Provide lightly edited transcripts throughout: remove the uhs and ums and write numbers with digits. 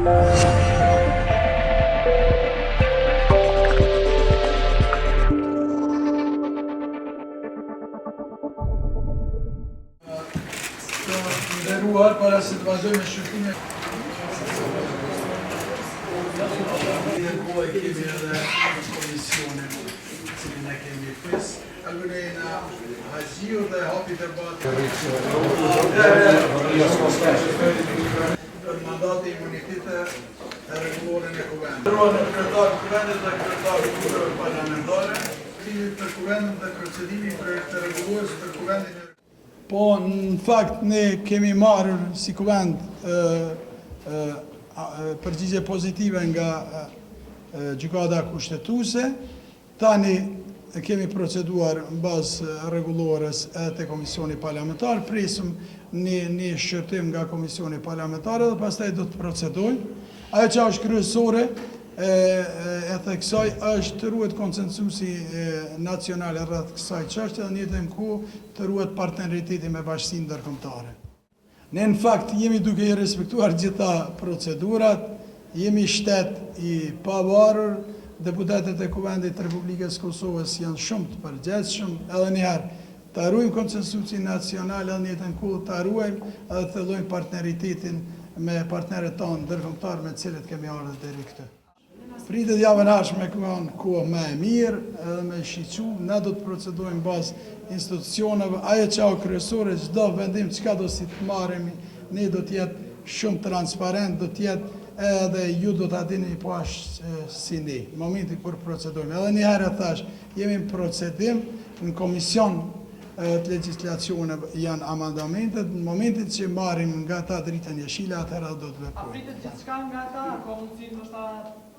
Nderuar, para se të vazhdoj me shqyrtimin e kemi edhe komisionin cilin e kemi pres, Alvena Haxhiu dhe hapi të batë për mandati imunitete e rregullore në kuvend. Nderuar në kryetar të kuvendit dhe kryetar të grupeve parlamentare, krimit për kuvendin dhe procedimi për të rregullues për kuvendin e. Po, në fakt, ne kemi marrë si kuvend përgjigje pozitive nga gjykata kushtetuese. Tani kemi proceduar në bazë rregullores edhe te komisioni parlamentar. Presim një shqyrtim nga komisioni parlamentar dhe pastaj do të procedojmë. Ajo që është kryesore e të kësaj është të ruhet konsensusi nacional rreth kësaj çështje dhe në njëjtën kohë të ruhet partneriteti me bashkinë ndërkombëtare. Ne në fakt jemi duke i respektuar gjitha procedurat, jemi shtet i pavarur, deputetët e Kuvendit të Republikës Kosovës janë shumë të përgjegjshëm, edhe njëherë të ruajmë konsensusin nacional edhe në njëjtën kohë të ruajmë edhe të llojmë partneritetin me partnerët tonë ndërkombëtar me të cilët kemi ardhur deri këtu. Pritet javën ardhshme me kohë më e mirë edhe me shiqu, ne do të procedojmë bazë institucioneve, ajo që është kryesore, çdo vendim çka do si të marremi, ne do të jetë shumë transparent, do të jetë edhe ju do ta dini po ashtë si ne, në momentin kur procedojmë. Edhe një herë thash, jemi në procedim, në komision të legjislacioneve janë amandamentet, në momentin që marrim nga ta dritën jeshile, atëherë do të veprojmë. A pritet gjithçka nga ta, ka mundësi ndoshta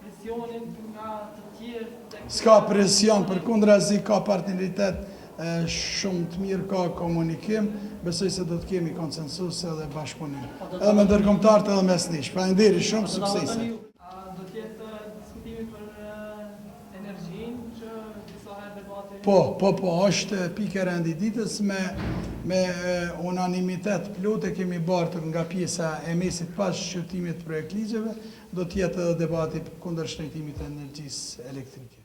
presionin nga të tjerë? S'ka presion, përkundrazi ka partneritet shumë të mirë, ka komunikim, besoj se do të kemi konsensus edhe bashkëpunim. Edhe me ndërkombëtarët edhe mes nesh. Faleminderit shumë, suksese. Do të jetë diskutimi për energjinë që disa herë debate. Po, është pikë e rëndë ditës me unanimitet plot e kemi bartur nga pjesa e mesit pas shqyrtimit të projekt ligjeve, do të jetë edhe debati kundër shtrejtimit të energjisë elektrike.